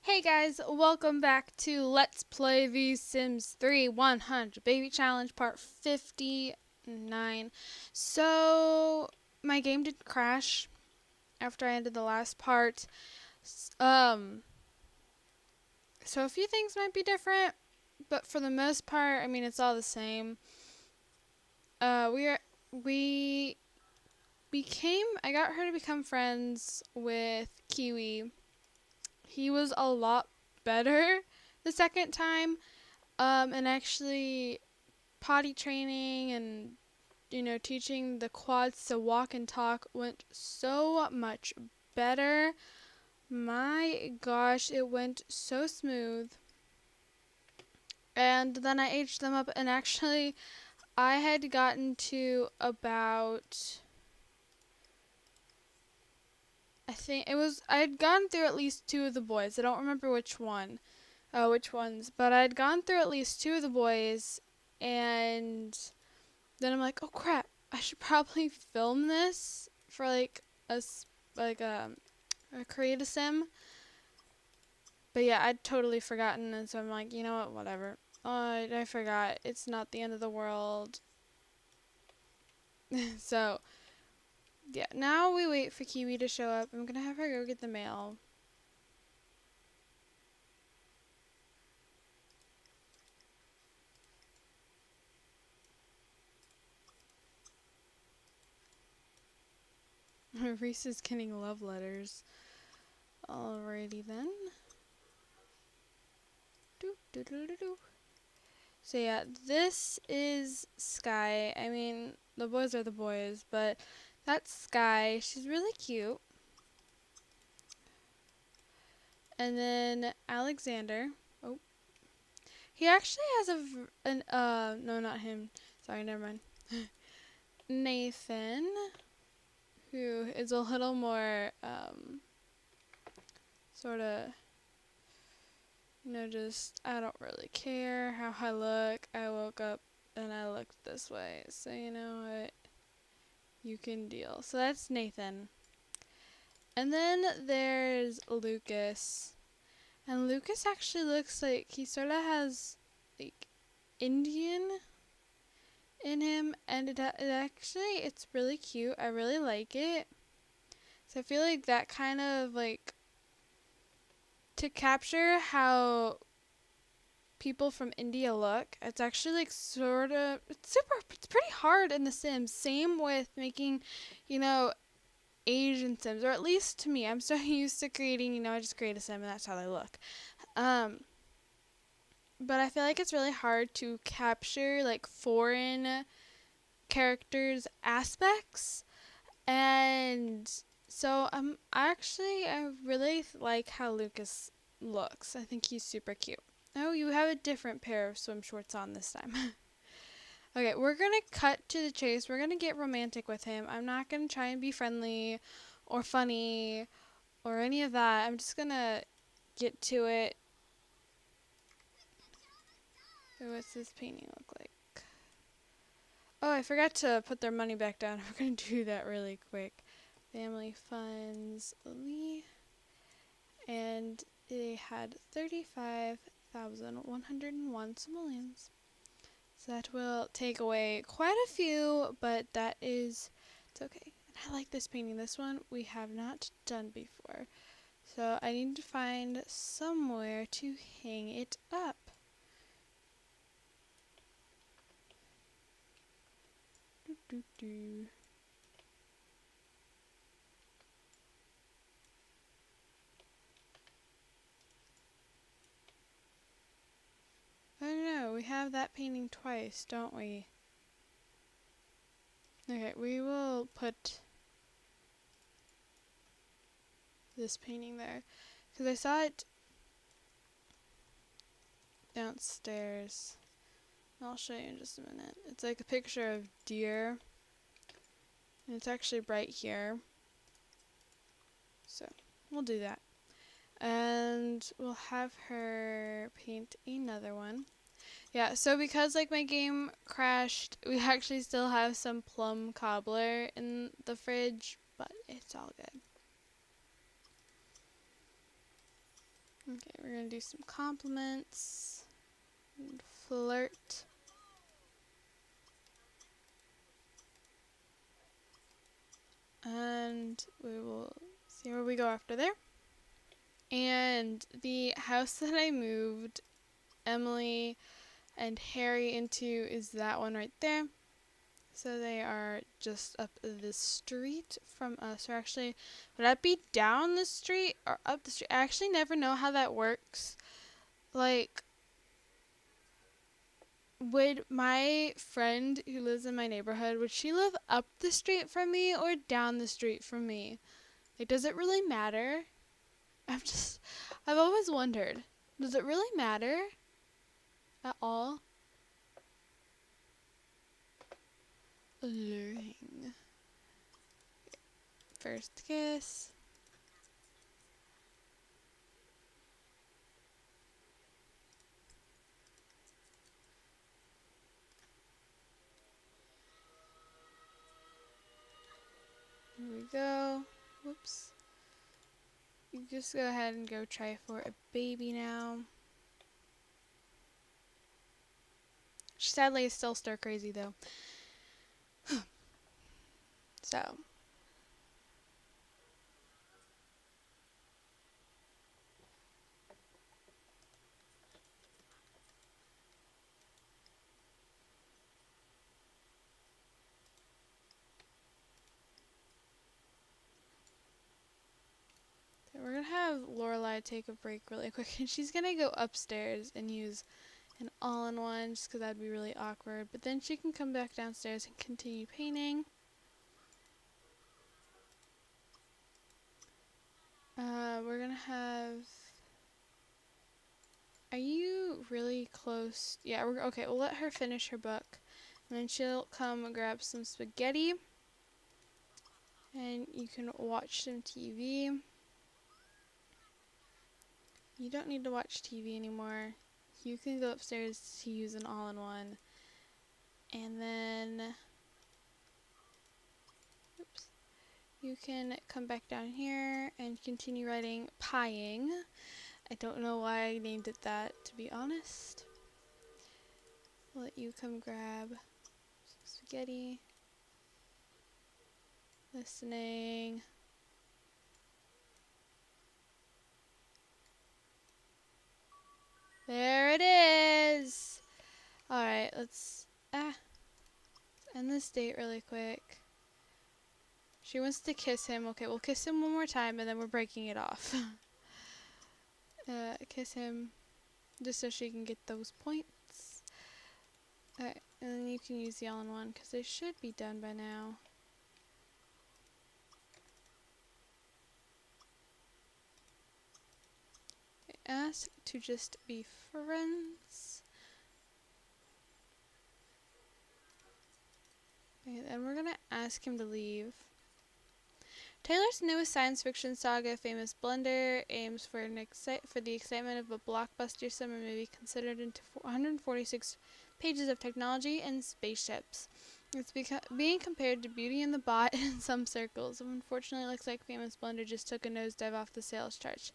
Hey guys, welcome back to Let's Play The Sims 3 100 Baby Challenge Part 59. So, my game did crash after I ended the last part. So a few things might be different, but for the most part, I mean, it's all the same. We I got her to become friends with Kiwi. He was a lot better the second time. And actually potty training and, teaching the quads to walk and talk went so much better. My gosh, it went so smooth. And then I aged them up, and actually I had gotten to about, I had gone through at least two of the boys. I don't remember which ones, but I had gone through at least two of the boys, and then I'm like, oh crap, I should probably film this for like a create a sim. But yeah, I'd totally forgotten, and so I'm like, you know what, whatever. I forgot. It's not the end of the world. So yeah, now we wait for Kiwi to show up. I'm gonna have her go get the mail. Reese is getting love letters. Alrighty then. So yeah, this is Sky. I mean, the boys are the boys, but that's Sky. She's really cute. And then Alexander. Oh, he actually has no, not him. Sorry, never mind. Nathan, who is a little more, sort of, just, I don't really care how I look. I woke up and I looked this way, so you know what? You can deal. So that's Nathan. And then there's Lucas. And Lucas actually looks like he sort of has, like, Indian in him. And it's really cute. I really like it. So I feel like that kind of, like, to capture how people from India look, it's actually, like, it's pretty hard in The Sims. Same with making, Asian Sims, or at least to me. I'm so used to creating, I just create a Sim and that's how they look. But I feel like it's really hard to capture like foreign characters' aspects, and so I really like how Lucas looks. I think he's super cute. Oh, you have a different pair of swim shorts on this time. Okay, we're gonna cut to the chase. We're gonna get romantic with him. I'm not gonna try and be friendly or funny or any of that. I'm just gonna get to it. What's this painting look like? Oh, I forgot to put their money back down. We're going to do that really quick. Family funds, and they had 35,101 simoleons. So that will take away quite a few, but it's okay. And I like this painting. This one we have not done before. So I need to find somewhere to hang it up. Do, do. Oh no, we have that painting twice, don't we? Okay, we will put this painting there, because I saw it downstairs. I'll show you in just a minute. It's like a picture of deer, and it's actually right here. So we'll do that. And we'll have her paint another one. Yeah, so because like my game crashed, we actually still have some plum cobbler in the fridge, but it's all good. Okay, we're gonna do some compliments. And flirt. And we will see where we go after there. And the house that I moved Emily and Harry into is that one right there. So they are just up the street from us. Or actually, would that be down the street or up the street? I actually never know how that works. Like, would my friend who lives in my neighborhood, would she live up the street from me or down the street from me? Like, does it really matter? I've always wondered, does it really matter at all? Alluring. First kiss. Here we go. Whoops. You just go ahead and go try for a baby now. She sadly is still stir crazy though. So. We're gonna have Lorelai take a break really quick, and she's gonna go upstairs and use an all-in-one just because that'd be really awkward. But then she can come back downstairs and continue painting. We're gonna have. Are you really close? Yeah, we're okay. We'll let her finish her book, and then she'll come grab some spaghetti, and you can watch some TV. You don't need to watch TV anymore. You can go upstairs to use an all-in-one. And then, oops, you can come back down here and continue writing pieing. I don't know why I named it that, to be honest. I'll let you come grab some spaghetti. Listening. There it is! Alright, let's end this date really quick. She wants to kiss him. Okay, we'll kiss him one more time and then we're breaking it off. Kiss him just so she can get those points. Alright, and then you can use the all-in-one because they should be done by now. Ask to just be friends. Okay, then we're gonna ask him to leave. Taylor's newest science fiction saga, Famous Blunder, aims for the excitement of a blockbuster summer movie considered into 146 pages of technology and spaceships. It's being compared to Beauty and the Bot in some circles. Unfortunately, it looks like Famous Blunder just took a nosedive off the sales charts.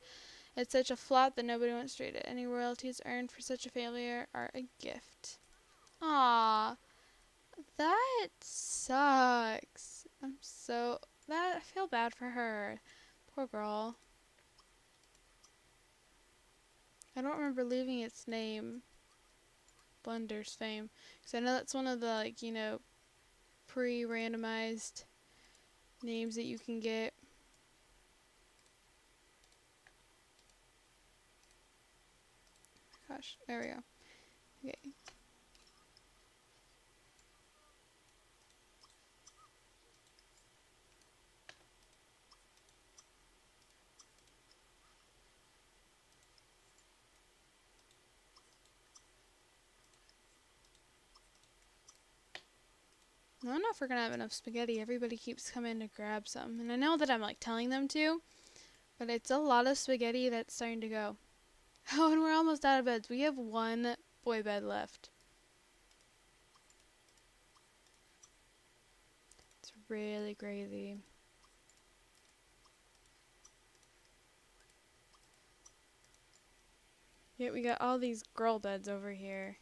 It's such a flop that nobody wants to read it. Any royalties earned for such a failure are a gift. Aww. That sucks. I feel bad for her. Poor girl. I don't remember leaving its name, Blunder's Fame, because I know that's one of the, pre-randomized names that you can get. Gosh, there we go. Okay. I don't know if we're gonna have enough spaghetti. Everybody keeps coming to grab some. And I know that I'm telling them to, but it's a lot of spaghetti that's starting to go. Oh, and we're almost out of beds. We have one boy bed left. It's really crazy. Yet we got all these girl beds over here.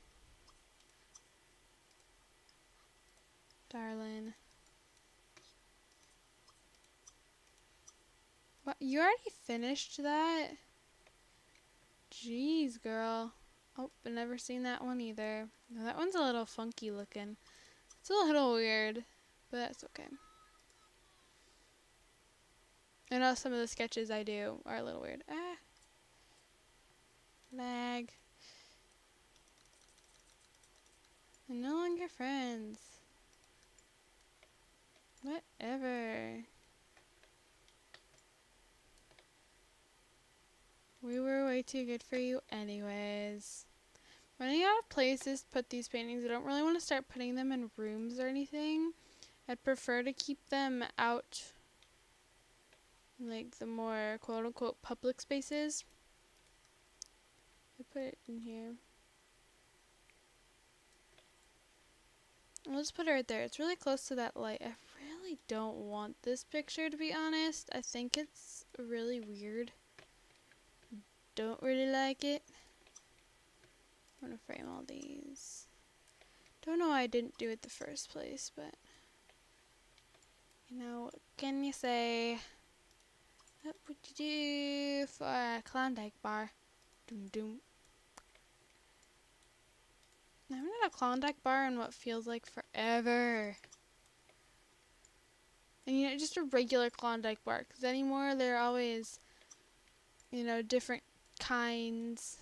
Darling. What? You already finished that? Jeez, girl. Oh, I've never seen that one either. No, that one's a little funky looking. It's a little weird, but that's okay. I know some of the sketches I do are a little weird. Ah. Lag. I'm no longer friends. Whatever. We were way too good for you anyways. Running out of places to put these paintings, I don't really want to start putting them in rooms or anything. I'd prefer to keep them out in, like, the more quote-unquote public spaces. I put it in here. I'll just put it right there. It's really close to that light. I really don't want this picture, to be honest. I think it's really weird. Don't really like it. I'm gonna frame all these. Don't know why I didn't do it the first place, but you know, what can you say? What would you do for a Klondike bar? Doom doom. I haven't had a Klondike bar in what feels like forever. And you know, just a regular Klondike bar, because anymore they're always, you know, different kinds.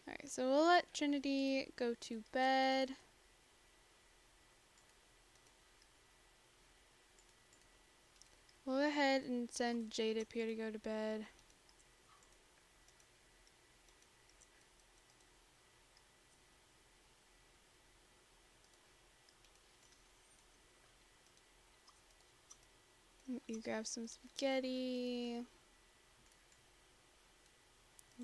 Alright, so we'll let Trinity go to bed. We'll go ahead and send Jade up here to go to bed. You grab some spaghetti.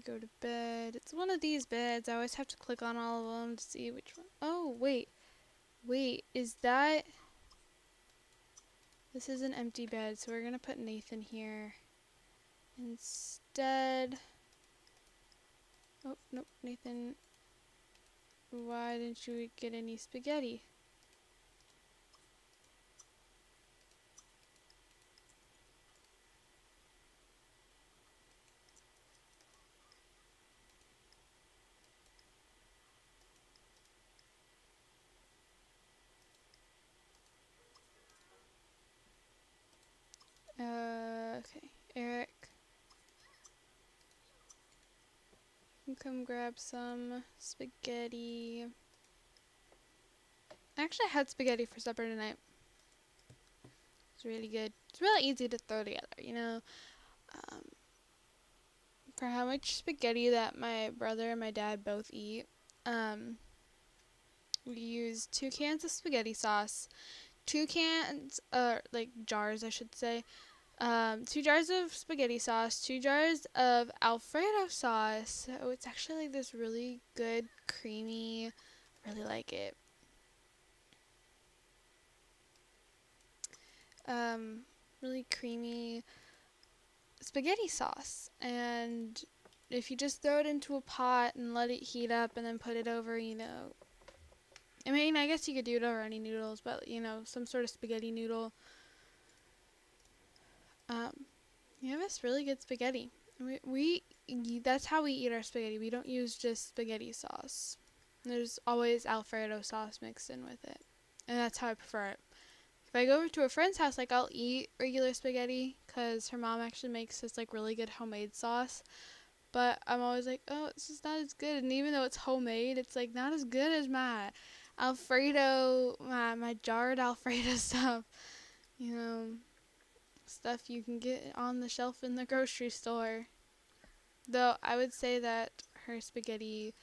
Go to bed. It's one of these beds. I always have to click on all of them to see which one. Oh, wait. Wait, is that... This is an empty bed, so we're going to put Nathan here instead. Oh, nope, Nathan. Why didn't you get any spaghetti? Okay. Eric. You can come grab some spaghetti. I actually had spaghetti for supper tonight. It's really good. It's really easy to throw together, you know. For how much spaghetti that my brother and my dad both eat, we use 2 cans of spaghetti sauce, 2 cans, like jars, I should say, 2 jars of spaghetti sauce, 2 jars of Alfredo sauce. So it's actually like this really good, creamy, really like it. Really creamy spaghetti sauce, and if you just throw it into a pot and let it heat up and then put it over, you know, I mean, I guess you could do it over any noodles, but you know, some sort of spaghetti noodle. You have this really good spaghetti. That's how we eat our spaghetti. We don't use just spaghetti sauce. There's always Alfredo sauce mixed in with it, and that's how I prefer it. If I go over to a friend's house, like, I'll eat regular spaghetti because her mom actually makes this like really good homemade sauce, but I'm always like, oh, it's just not as good. And even though it's homemade, it's like not as good as my Alfredo, my jarred Alfredo stuff, you know, stuff you can get on the shelf in the grocery store. Though I would say that her spaghetti,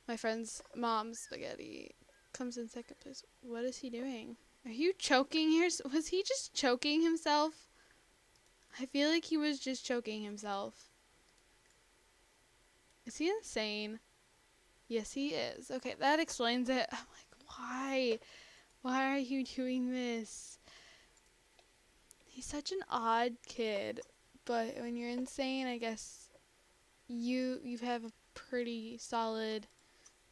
my friend's mom's spaghetti, comes in second place. What is he doing? Are you choking here? Was he just choking himself? I feel like he was just choking himself. Is he insane? Yes, he is. Okay, that explains it. I'm like, why? Why are you doing this? He's such an odd kid. But when you're insane, I guess you have a pretty solid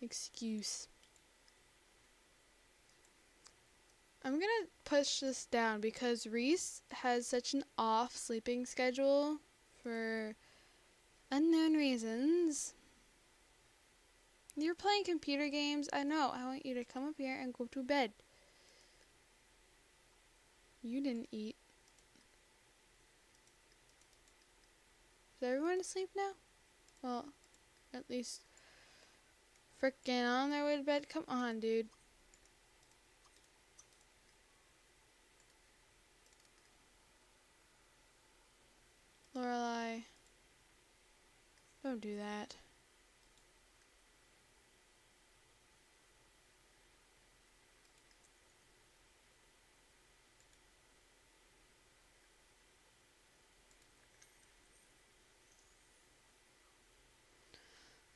excuse. I'm gonna push this down because Reese has such an off sleeping schedule for unknown reasons. You're playing computer games. I know. I want you to come up here and go to bed. You didn't eat. Is everyone asleep now? Well, at least frickin' on their way to bed. Come on, dude. Lorelai, don't do that.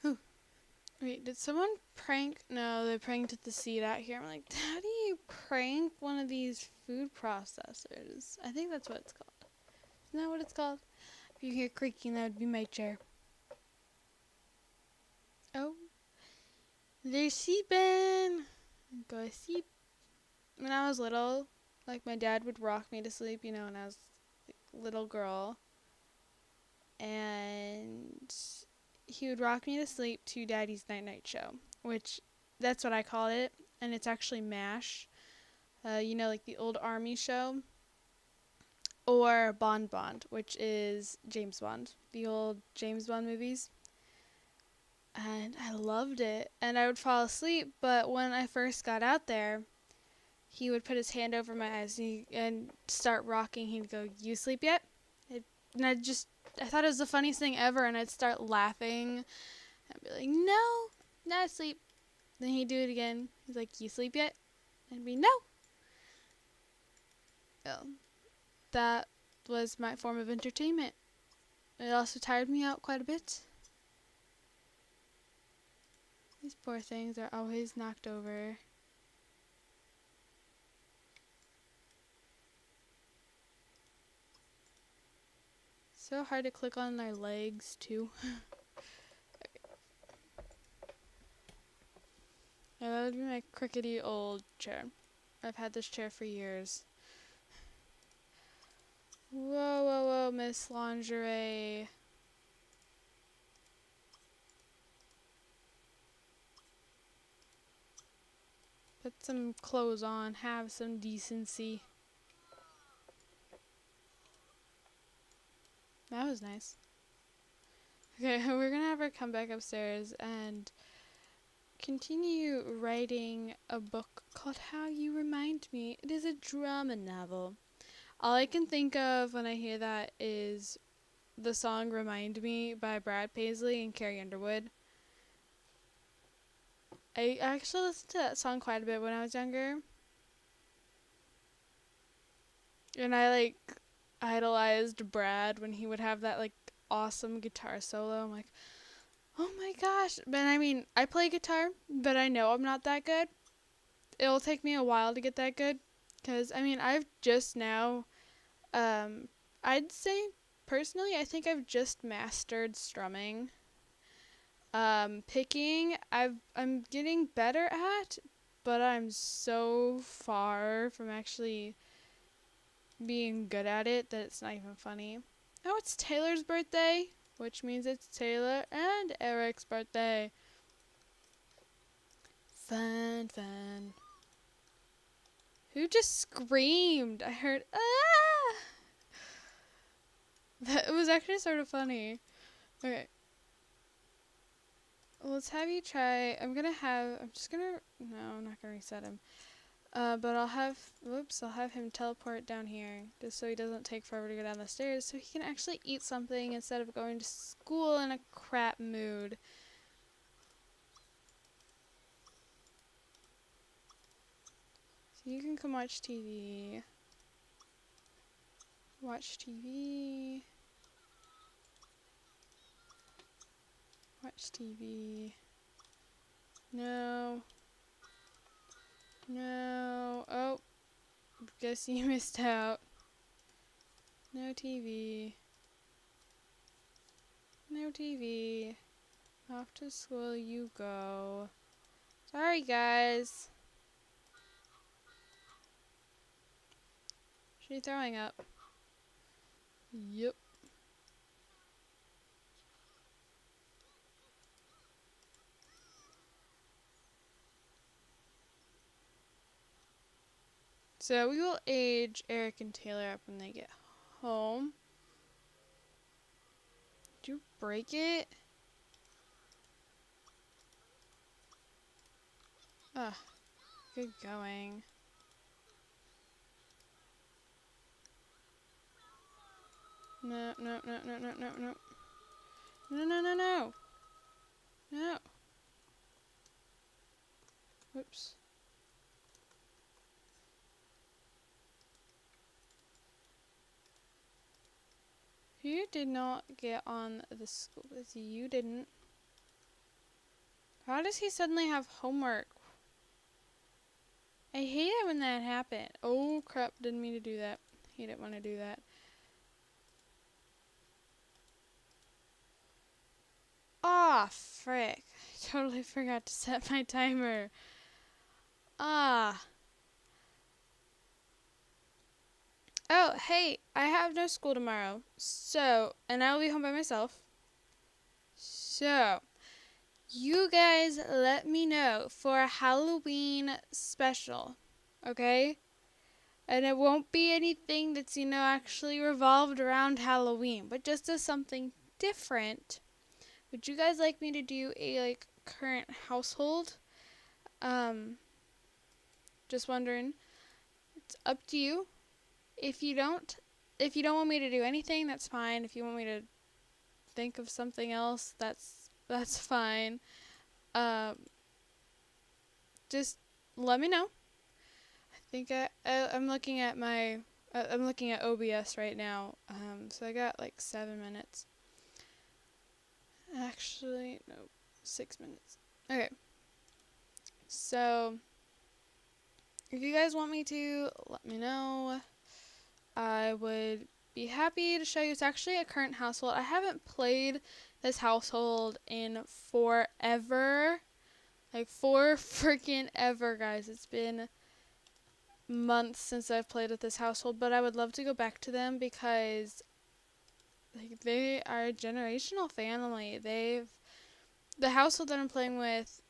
Whew. Wait, did someone prank? No, they pranked the seed out here. I'm like, how do you prank one of these food processors? I think that's what it's called. Isn't that what it's called? If you hear creaking, that would be my chair. Oh, they're sleeping. Go to sleep. When I was little, like my dad would rock me to sleep, you know, when I was like, little girl. And he would rock me to sleep to Daddy's Night Night Show, which that's what I call it, and it's actually MASH. You know, like the old army show. Or Bond Bond, which is James Bond, the old James Bond movies. And I loved it. And I would fall asleep, but when I first got out there, he would put his hand over my eyes and start rocking. He'd go, "You sleep yet?" And I thought it was the funniest thing ever, and I'd start laughing. I'd be like, "No, not asleep." Then he'd do it again. He's like, "You sleep yet?" I'd be, "No." Well, that was my form of entertainment. It also tired me out quite a bit. These poor things are always knocked over. So hard to click on their legs, too. Okay. Yeah, that would be my crickety old chair. I've had this chair for years. Whoa, whoa, whoa, Miss Lingerie. Put some clothes on, have some decency. That was nice. Okay, we're gonna have her come back upstairs and continue writing a book called How You Remind Me. It is a drama novel. All I can think of when I hear that is the song Remind Me by Brad Paisley and Carrie Underwood. I actually listened to that song quite a bit when I was younger. And I like idolized Brad when he would have that like awesome guitar solo. I'm like, oh my gosh. But I mean, I play guitar, but I know I'm not that good. It'll take me a while to get that good. Because, I mean, I've just now, I'd say, personally, I think I've just mastered strumming. Picking, I'm getting better at, but I'm so far from actually being good at it that it's not even funny. Oh, it's Taylor's birthday, which means it's Taylor and Eric's birthday. Fun, fun. Who just screamed? I heard, ah! That was actually sort of funny. Okay. Let's have you try. I'm gonna, no, I'm not gonna reset him. But I'll have him teleport down here, just so he doesn't take forever to go down the stairs, so he can actually eat something instead of going to school in a crap mood. So you can come watch TV. Watch TV. Watch TV. No. No. Oh. Guess you missed out. No TV. No TV. Off to school you go. Sorry, guys. She throwing up. Yep. So we will age Eric and Taylor up when they get home. Did you break it? Ugh. Good going. No, no, no, no, no, no, no. No, no, no, no. No. Whoops. You did not get on the school bus. You didn't. How does he suddenly have homework? I hate it when that happens. Oh crap, didn't mean to do that. He didn't want to do that. Ah, frick. I totally forgot to set my timer. Ah. Oh, hey, I have no school tomorrow. So, and I'll be home by myself. So, you guys let me know for a Halloween special, okay? And it won't be anything that's, actually revolved around Halloween, but just as something different. Would you guys like me to do a, current household? Just wondering. It's up to you. If you don't want me to do anything, that's fine. If you want me to think of something else, that's fine. Just let me know. I think I'm looking at I'm looking at OBS right now. So I got 7 minutes. Actually, no, 6 minutes. Okay. So if you guys want me to, let me know. I would be happy to show you. It's actually a current household. I haven't played this household in forever. For freaking ever, guys. It's been months since I've played with this household, but I would love to go back to them because they are a generational family. The household that I'm playing with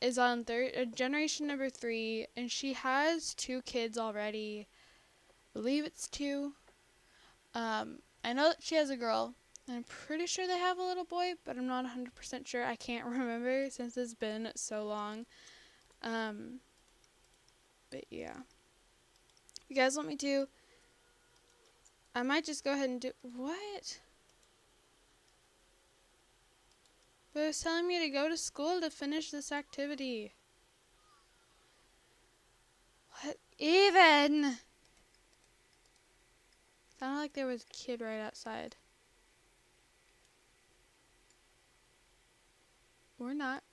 is on generation number 3, and she has 2 kids already. I believe it's 2. I know that she has a girl. I'm pretty sure they have a little boy, but I'm not 100% sure. I can't remember since it's been so long. But yeah. If you guys want me to, I might just go ahead and do... What? But it was telling me to go to school to finish this activity. What even? Sounded like there was a kid right outside. Or not.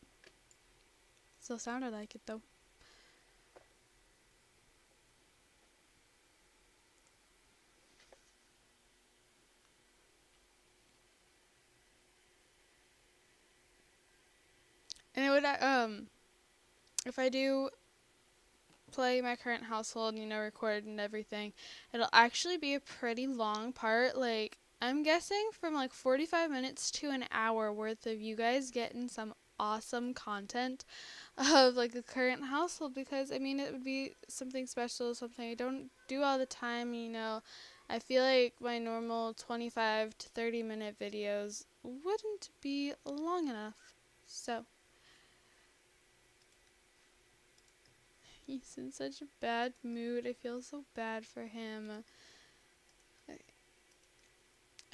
Still sounded like it though. And it would if I do play my current household, record and everything, it'll actually be a pretty long part. I'm guessing from 45 minutes to an hour worth of you guys getting some awesome content of the current household, because it would be something special, something I don't do all the time. I feel like my normal 25 to 30 minute videos wouldn't be long enough. So he's in such a bad mood. I feel so bad for him.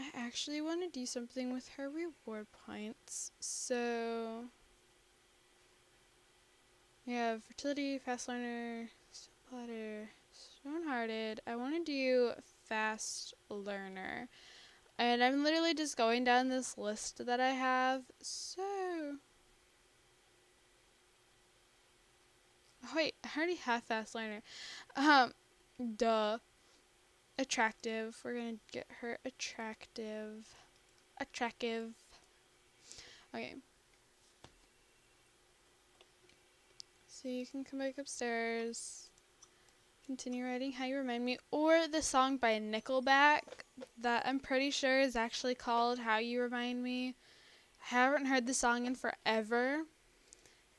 I actually want to do something with her reward points. So we have fertility, fast learner, platter, stone-hearted. I want to do fast learner. And I'm literally just going down this list that I have. So oh, wait, I already have fast learner. Duh. Attractive. We're gonna get her attractive. Attractive. Okay. So you can come back upstairs. Continue writing How You Remind Me. Or the song by Nickelback that I'm pretty sure is actually called How You Remind Me. I haven't heard the song in forever.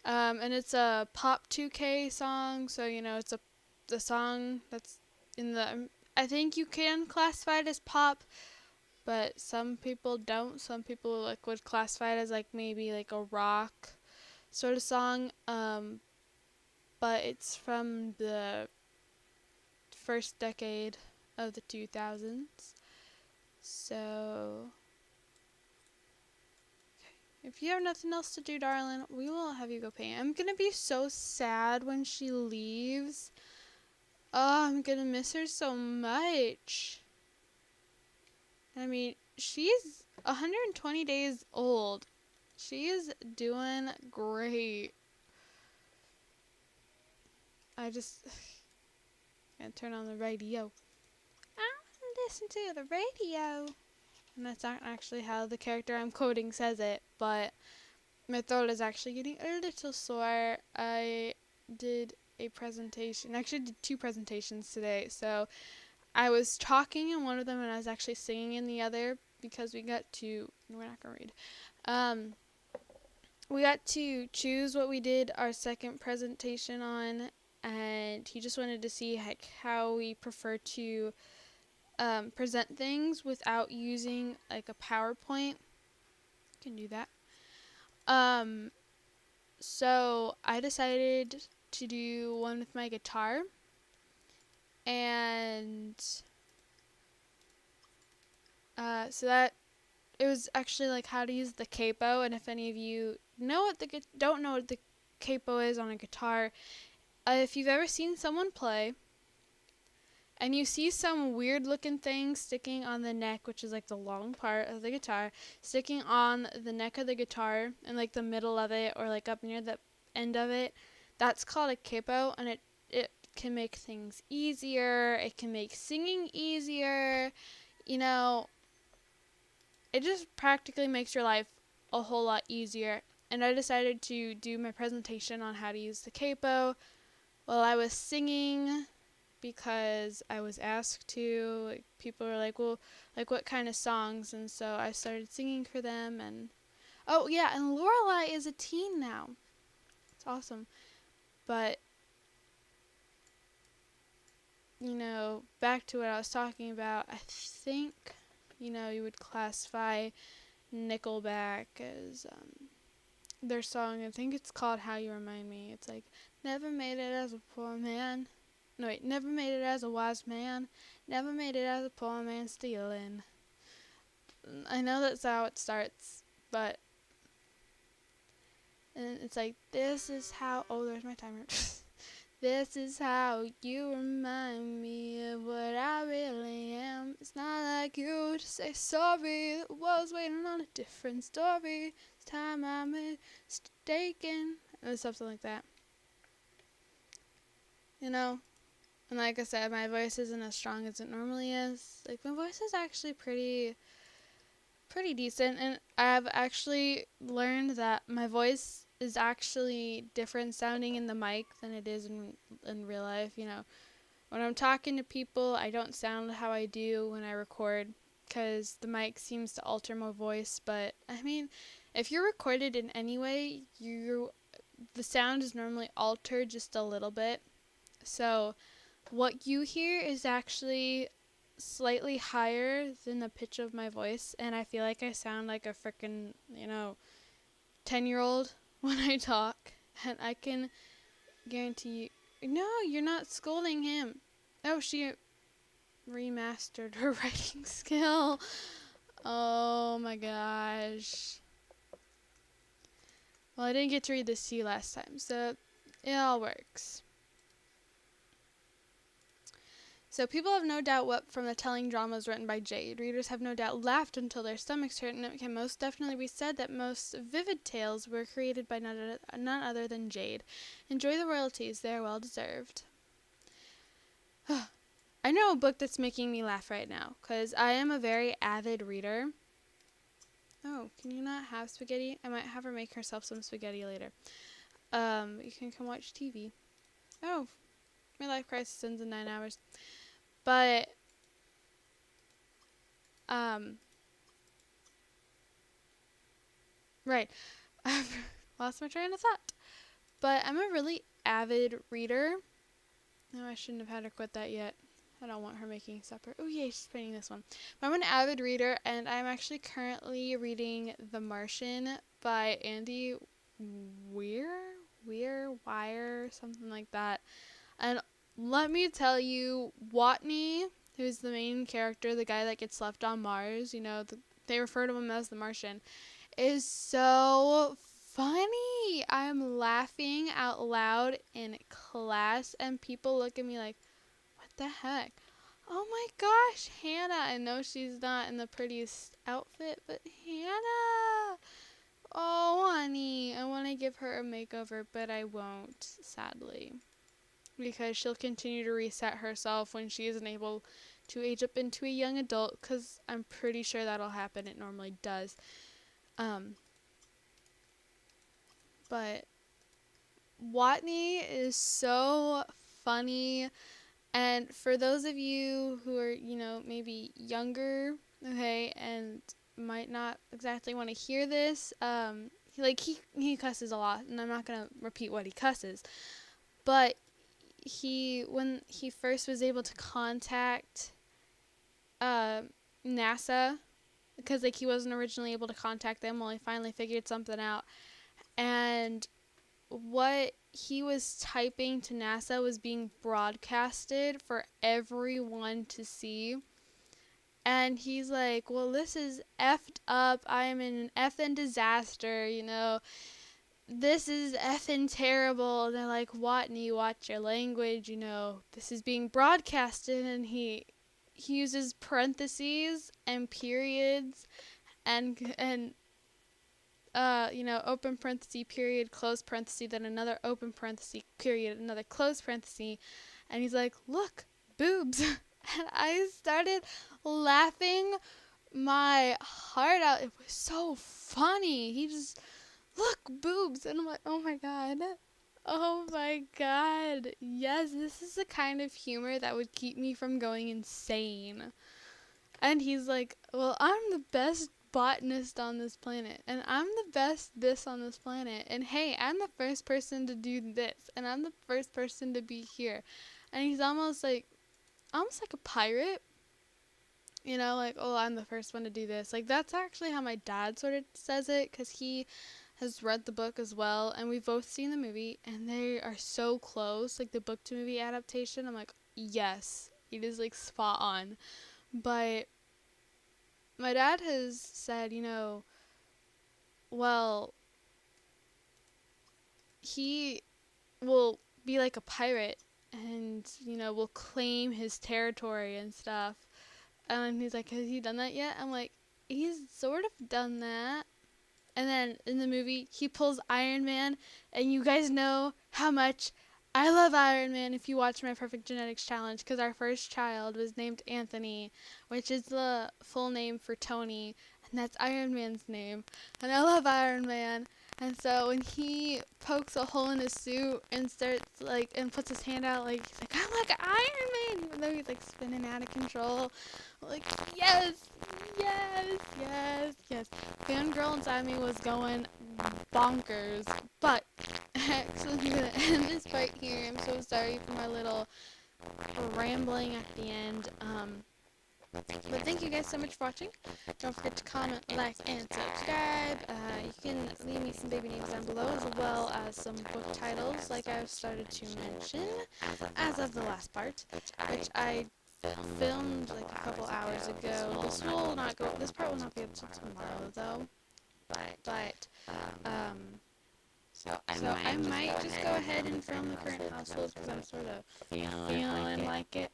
And it's a pop 2K song, so it's the song that's in the. I think you can classify it as pop, but some people don't. Some people would classify it as maybe a rock sort of song. But it's from the first decade of the 2000s. So if you have nothing else to do, darling, we will have you go paint. I'm gonna be so sad when she leaves. Oh, I'm gonna miss her so much. I mean, she's 120 days old. She is doing great. I just gotta turn on the radio. I want to listen to the radio. And that's not actually how the character I'm quoting says it, but my throat is actually getting a little sore. I did a presentation. Actually, did two presentations today. So I was talking in one of them, and I was actually singing in the other because we got to. We're not gonna read. We got to choose what we did our second presentation on, and he just wanted to see how we prefer to present things without using a PowerPoint. You can do that. So I decided to do one with my guitar, and so that it was actually how to use the capo. And if any of you don't know what the capo is on a guitar, if you've ever seen someone play and you see some weird looking thing sticking on the neck, which is the long part of the guitar, sticking on the neck of the guitar and the middle of it, or up near the end of it, that's called a capo, and it can make things easier. It can make singing easier. It just practically makes your life a whole lot easier. And I decided to do my presentation on how to use the capo while I was singing, because I was asked to. People were well, what kind of songs? And so I started singing for them. And oh yeah, and Lorelai is a teen now. It's awesome. But back to what I was talking about, I think you would classify Nickelback as their song. I think it's called How You Remind Me. It's never made it as a poor man. No, wait, never made it as a wise man. Never made it as a poor man stealing. I know that's how it starts, but and it's this is how. Oh, there's my timer. This is how you remind me of what I really am. It's not like you to say sorry. I was waiting on a different story. It's time I'm mistaken. Or something like that. And like I said, my voice isn't as strong as it normally is. My voice is actually pretty decent, and I've actually learned that my voice is actually different sounding in the mic than it is in real life. When I'm talking to people, I don't sound how I do when I record, because the mic seems to alter my voice. But I mean, if you're recorded in any way, the sound is normally altered just a little bit. So what you hear is actually slightly higher than the pitch of my voice, and I feel like I sound like a frickin', 10-year-old when I talk. And I can guarantee you, no, you're not scolding him. Oh, she remastered her writing skill. Oh my gosh. Well, I didn't get to read this to you last time, so it all works. So people have no doubt wept from the telling dramas written by Jade. Readers have no doubt laughed until their stomachs hurt, and it can most definitely be said that most vivid tales were created by none other than Jade. Enjoy the royalties, they are well deserved. I know a book that's making me laugh right now, because I am a very avid reader. Oh, can you not have spaghetti? I might have her make herself some spaghetti later. You can come watch TV. Oh, my life crisis ends in 9 hours. But, right. I've lost my train of thought. But I'm a really avid reader. No, I shouldn't have had her quit that yet. I don't want her making supper. Oh, yay, she's painting this one. But I'm an avid reader, and I'm actually currently reading The Martian by Andy Wire, something like that. And let me tell you, Watney, who's the main character, the guy that gets left on Mars, they refer to him as the Martian, is so funny. I'm laughing out loud in class, and people look at me like, what the heck? Oh my gosh, Hannah. I know she's not in the prettiest outfit, but Hannah. Oh, honey. I want to give her a makeover, but I won't, sadly. Because she'll continue to reset herself when she isn't able to age up into a young adult, because I'm pretty sure that'll happen. It normally does. But Watney is so funny. And for those of you who are, maybe younger, okay, and might not exactly want to hear this, he cusses a lot, and I'm not going to repeat what he cusses. But when he first was able to contact NASA, because he wasn't originally able to contact them, well, he finally figured something out. And what he was typing to NASA was being broadcasted for everyone to see. And he's like, well, this is effed up. I am in an effing disaster, This is effing terrible. And they're like, Watney, watch your language, This is being broadcasted. And he uses parentheses and periods and open parenthesis, period, close parenthesis, then another open parenthesis, period, another close parenthesis. And he's like, look, boobs. And I started laughing my heart out. It was so funny. He just, look, boobs. And I'm like, oh my God. Oh my God. Yes, this is the kind of humor that would keep me from going insane. And he's like, well, I'm the best botanist on this planet, and I'm the best this on this planet, and hey, I'm the first person to do this, and I'm the first person to be here. And he's almost like a pirate, like, oh, I'm the first one to do this. Like, that's actually how my dad sort of says it, because he has read the book as well, and we've both seen the movie, and they are so close, like the book to movie adaptation. I'm like, yes, it is like spot on. But my dad has said, well, he will be like a pirate and, will claim his territory and stuff. And he's like, has he done that yet? I'm like, he's sort of done that. And then in the movie, he pulls Iron Man, and you guys know how much I love Iron Man if you watch my Perfect Genetics Challenge, because our first child was named Anthony, which is the full name for Tony, and that's Iron Man's name. And I love Iron Man. And so when he pokes a hole in his suit and starts and puts his hand out he's like, I'm like Iron Man, even though he's spinning out of control. I'm like, yes, yes, yes, yes. Fangirl inside me was going bonkers. But actually, I'm gonna end this part here. I'm so sorry for my little rambling at the end. But thank you guys so much for watching. Don't forget to comment, like, and subscribe. You can leave me some baby names down below, as well as some book titles, like I've started to mention, as of the last part, which I filmed a couple hours ago. This part will not be up until tomorrow, though. But so I might just go ahead and film the current household, because I'm sort of feeling like it.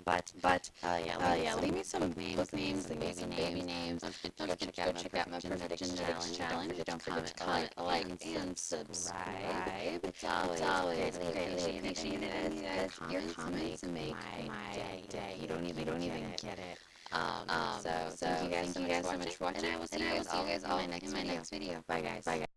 But yeah, leave me some book names, leave me some baby names. Don't forget to go check out my Perfect Genetics Challenge. Don't forget to comment, like, and subscribe. It's always greatly appreciated, as your comments make my day. You don't even get it. So thank you you guys so much for watching, and I will see you guys all in my next video. Bye guys.